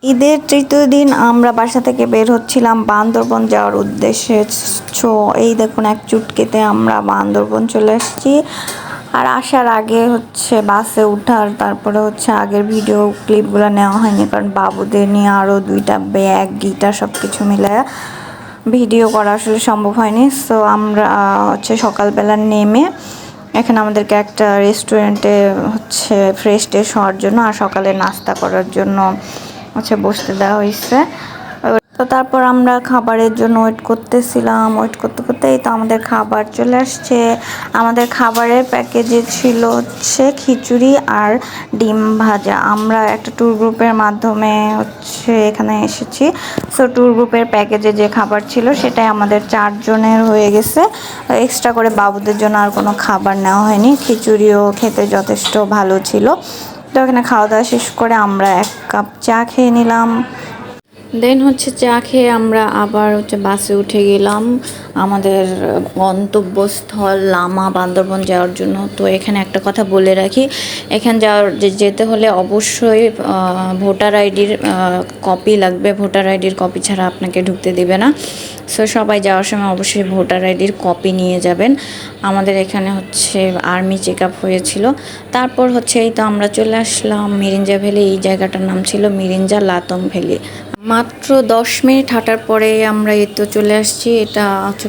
ঈদের তৃতীয় দিন আমরা বাসা থেকে বের হচ্ছিলাম বান্দরবন যাওয়ার উদ্দেশ্যে। এই দেখুন এক চুটকিতে আমরা বান্দরবন চলে এসেছি। আর আসার আগে বাসে উঠার তারপরে আগের ভিডিও ক্লিপগুলো নেওয়া হয়নি, কারণ বাবুদের নিয়ে আরও 2টা ব্যাগ গিটার সব কিছু মিলে ভিডিও করা আসলে সম্ভব হয়নি। সো আমরা সকালবেলা নেমে এখানে আমাদেরকে একটা রেস্টুরেন্টে ফ্রেশ ট্রেশ হওয়ার জন্য আর সকালে নাস্তা করার জন্য বসতে দেওয়া হয়েছে। তো তারপর আমরা খাবারের জন্য ওয়েট করতেছিলাম। ওয়েট করতে করতে এই তো আমাদের খাবার চলে আসছে। আমাদের খাবারের প্যাকেজে ছিল খিচুড়ি আর ডিম ভাজা। আমরা একটা ট্যুর গ্রুপের মাধ্যমে এখানে এসেছি। সো ট্যুর গ্রুপের প্যাকেজে যে খাবার ছিল সেটাই আমাদের 4 জনের হয়ে গেছে। এক্সট্রা করে বাবুদের জন্য আর কোনো খাবার নেওয়া হয়নি। খিচুড়িও খেতে যথেষ্ট ভালো ছিল। তো এখানে খাওয়া দাওয়া শেষ করে আমরা 1 কাপ চা খেয়ে নিলাম। দেন চা খেয়ে আমরা আবার বাসে উঠে গেলাম আমাদের গন্তব্যস্থল লামা বান্দরবন যাওয়ার জন্য। তো এখানে একটা কথা বলে রাখি, এখানে যেতে হলে অবশ্যই ভোটার আইডির কপি লাগবে। ভোটার আইডির কপি ছাড়া আপনাকে ঢুকতে দেবে না। সো সবাই যাওয়ার সময় অবশ্যই ভোটার আইডির কপি নিয়ে যাবেন। আমাদের এখানে আর্মি চেক আপ হয়েছিল। তারপর এই তো আমরা চলে আসলাম মিরিঞ্জা ভ্যালি। এই জায়গাটার নাম ছিল মিরিঞ্জা লাতম ভ্যালি। মাত্র 10 মিনিট হাঁটার পরে আমরা এই তো চলে আসছি। এটা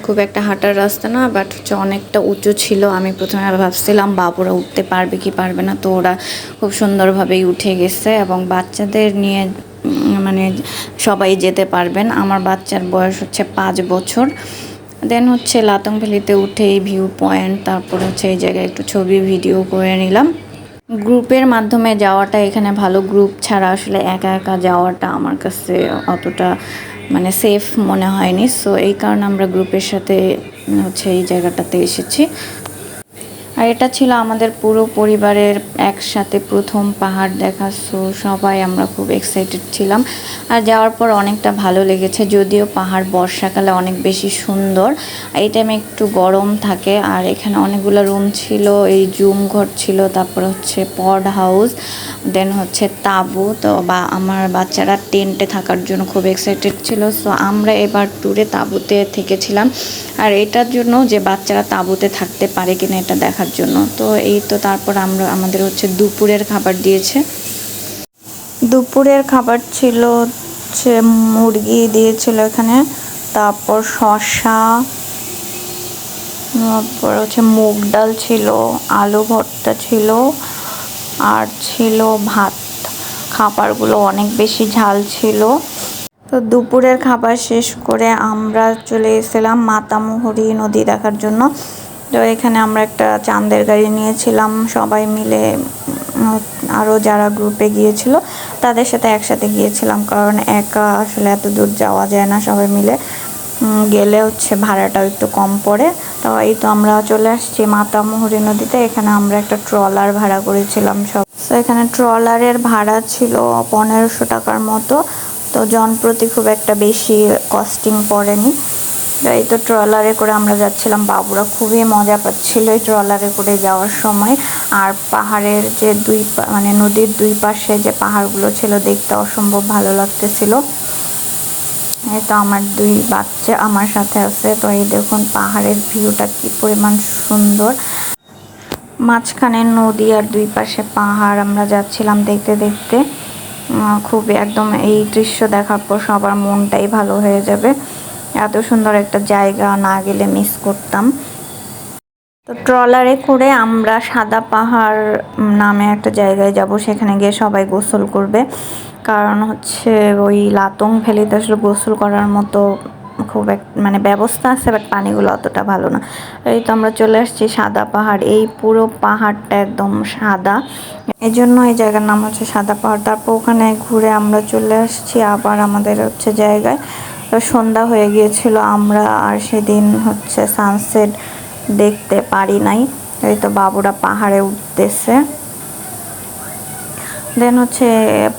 খুব একটা হাঁটার রাস্তা না, বাট অনেকটা উঁচু ছিল। আমি প্রথমে ভাবছিলাম বাবুরা উঠতে পারবে কি পারবে না, তো ওরা খুব সুন্দরভাবেই উঠে গেছে এবং বাচ্চাদের নিয়ে সবাই যেতে পারবেন। আমার বাচ্চার বয়স 5 বছর। দেন লাতং ভ্যালিতে উঠে এই ভিউ পয়েন্ট, তারপর এই জায়গায় একটু ছবি ভিডিও করে নিলাম। গ্রুপের মাধ্যমে যাওয়াটা এখানে ভালো। গ্রুপ ছাড়া আসলে একা একা যাওয়াটা আমার কাছে অতটা সেফ মনে হয়নি। সো এই কারণে আমরা গ্রুপের সাথে এই জায়গাটাতে এসেছি। আর এটা ছিল আমাদের পুরো পরিবারের একসাথে প্রথম পাহাড় দেখা। সো সবাই আমরা খুব এক্সাইটেড ছিলাম। আর যাওয়ার পর অনেকটা ভালো লেগেছে, যদিও পাহাড় বর্ষাকালে অনেক বেশি সুন্দর। এই টাইমে একটু গরম থাকে। আর এখানে অনেকগুলো রুম ছিল, এই জুম ঘর ছিল, তারপর পড হাউস, দেন তাঁবু। তো আমার বাচ্চারা টেন্টে থাকার জন্য খুব এক্সাইটেড ছিল। সো আমরা এবার ট্যুরে তাঁবুতে থেকেছিলাম, আর এটার জন্য যে বাচ্চারা তাঁবুতে থাকতে পারে কিনা এটা দেখার জন্য। তো এই তো তারপর আমাদের দুপুরের খাবার দিয়েছে। দুপুরের খাবার ছিল মুরগি দিয়েছিল এখানে, তারপর শসা, তারপর মুগ ডাল ছিল, আলু ভর্তা ছিল, আর ছিল ভাত। খাবারগুলো অনেক বেশি ঝাল ছিল। তো দুপুরের খাবার শেষ করে আমরা চলে এসেছিলাম মাতামুহুরী নদী দেখার জন্য। তো এখানে আমরা একটা চাঁদের গাড়ি নিয়েছিলাম সবাই মিলে। আরও যারা গ্রুপে গিয়েছিল তাদের সাথে একসাথে গিয়েছিলাম, কারণ একা আসলে এত দূর যাওয়া যায় না। সবাই মিলে গেলে ভাড়াটাও একটু কম পড়ে। তো এই তো আমরা চলে আসছি মাতামুহুরী নদীতে। এখানে আমরা একটা ট্রলার ভাড়া করেছিলাম সব। তো এখানে ট্রলারের ভাড়া ছিল 1500 টাকার মতো। তো জনপ্রতি খুব একটা বেশি কস্টিং পড়েনি। এই তো ট্রলারে করে আমরা যাচ্ছিলাম। বাবুরা খুবই মজা পাচ্ছিল এই ট্রলারে করে যাওয়ার সময়। আর পাহাড়ের যে নদীর 2 পাশে যে পাহাড়গুলো ছিল দেখতে অসম্ভব ভালো লাগতেছিল। এই তো আমার 2 বাচ্চা আমার সাথে আছে। তো এই দেখুন পাহাড়ের ভিউটা কি পরিমাণ সুন্দর। মাঝখানে নদী আর 2 পাশে পাহাড়। আমরা যাচ্ছিলাম দেখতে দেখতে। খুবই একদম এই দৃশ্য দেখার পর সবার মনটাই ভালো হয়ে যাবে। এত সুন্দর একটা জায়গা না গেলে মিস করতাম। তো ট্রলারে করে আমরা সাদা পাহাড় নামে একটা জায়গায় যাব। সেখানে গিয়ে সবাই গোসল করবে, কারণ ওই লাতং ভ্যালিতে আসলে গোসল করার মতো খুব ব্যবস্থা আছে, বাট পানিগুলো অতটা ভালো না। এই তো আমরা চলে আসছি সাদা পাহাড়। এই পুরো পাহাড়টা একদম সাদা, এই জন্য এই জায়গার নাম সাদা পাহাড়। তারপর ওখানে ঘুরে আমরা চলে আসছি আবার আমাদের জায়গায়। তো সন্ধ্যা হয়ে গিয়েছিল, আমরা আর সেদিন সানসেট দেখতে পারি নাই। এই তো বাবুরা পাহাড়ে উঠতেছে। দেন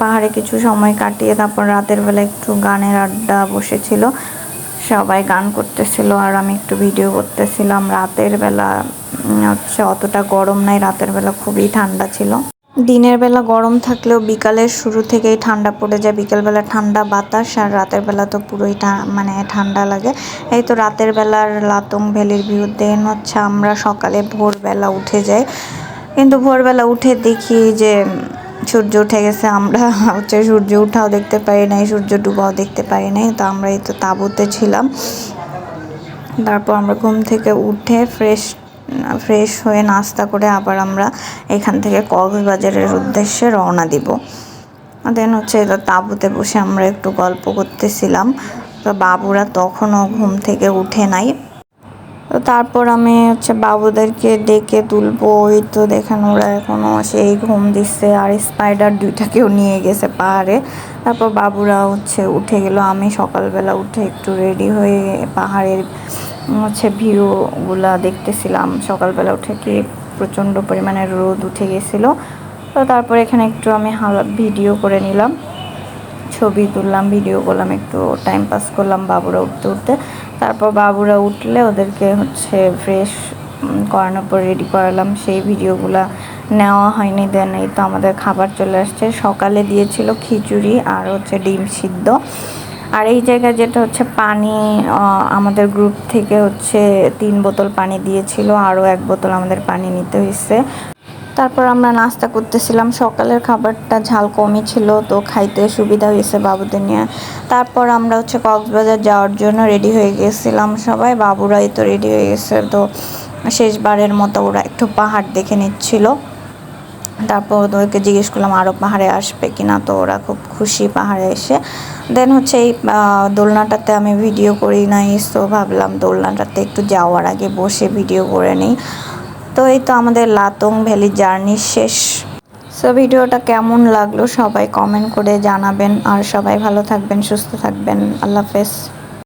পাহাড়ে কিছু সময় কাটিয়ে তারপর রাতের বেলা একটু গানের আড্ডা বসেছিল। সবাই গান করতেছিল আর আমি একটু ভিডিও করতেছিলাম। রাতের বেলা অতটা গরম নাই, রাতের বেলা খুবই ঠান্ডা ছিল। দিনের বেলা গরম থাকলেও বিকালের শুরু থেকেই ঠান্ডা পড়ে যায়। বিকেলবেলা ঠান্ডা বাতাস, আর রাতের বেলা তো পুরোই মানে ঠান্ডা লাগে। এই তো রাতের বেলার লাতং ভ্যালির ভিউ। দেন হচ্ছে আমরা সকালে ভোরবেলা উঠে যাই, কিন্তু ভোরবেলা উঠে দেখি যে সূর্য উঠে গেছে। আমরা হচ্ছে সূর্য উঠাও দেখতে পারি নাই, সূর্য ডুবাও দেখতে পারি নাই। তো আমরা এই তো তাঁবুতে ছিলাম। তারপর আমরা ঘুম থেকে উঠে ফ্রেশ হয়ে নাস্তা করে আবার আমরা এখান থেকে কক্সবাজারের উদ্দেশ্যে রওনা দিব। দেন হচ্ছে তাঁবুতে বসে আমরা একটু গল্প করতেছিলাম। তো বাবুরা তখনও ঘুম থেকে উঠে নাই। তো তারপর আমি হচ্ছে বাবুদেরকে ডেকে তুলবো। ওই তো দেখেন ওরা এখনও সেই ঘুম দিচ্ছে, আর স্পাইডার দুইটাকেও নিয়ে গেছে পাহাড়ে। তারপর বাবুরা হচ্ছে উঠে গেল। আমি সকালবেলা উঠে একটু রেডি হয়ে পাহাড়ের হচ্ছে ভিউগুলা দেখতেছিলাম। সকালবেলা উঠে কি প্রচণ্ড পরিমাণে রোদ উঠে গেছিলো। তো তারপর এখানে একটু আমি ভিডিও করে নিলাম, ছবি তুললাম, ভিডিও করলাম, একটু টাইম পাস করলাম বাবুরা উঠতে উঠতে। তারপর বাবুরা উঠলে ওদেরকে হচ্ছে ফ্রেশ করানোর পর রেডি করালাম, সেই ভিডিওগুলো নেওয়া হয়নি। দেন এই তো আমাদের খাবার চলে আসছে। সকালে দিয়েছিল খিচুড়ি আর হচ্ছে ডিম সিদ্ধ। আর এই জায়গায় যেটা হচ্ছে পানি, আমাদের গ্রুপ থেকে হচ্ছে 3 বোতল পানি দিয়েছিল, আরও 1 বোতল আমাদের পানি নিতে হয়েছে। তারপর আমরা নাস্তা করতেছিলাম। সকালের খাবারটা ঝাল কমই ছিল, তো খাইতে সুবিধা হয়েছে বাবুদের নিয়ে। তারপর আমরা হচ্ছে কক্সবাজার যাওয়ার জন্য রেডি হয়ে গেছিলাম সবাই। বাবুরাই তো রেডি হয়ে গেছে, তো শেষবারের মতো ওরা একটু পাহাড় দেখে নিচ্ছিল। তারপর ওদেরকে জিজ্ঞেস করলাম আরও পাহাড়ে আসবে কিনা, তো ওরা খুব খুশি পাহাড়ে এসে। দেন হচ্ছে এই দোলনাটাতে আমি ভিডিও করি নাই, তো ভাবলাম দোলনাটাতে একটু যাওয়ার আগে বসে ভিডিও করে নিই। তো এই তো আমাদের লাতং ভ্যালি জার্নি শেষ। সো ভিডিওটা কেমন লাগলো সবাই কমেন্ট করে জানাবেন, আর সবাই ভালো থাকবেন, সুস্থ থাকবেন। আল্লাহ হাফেজ।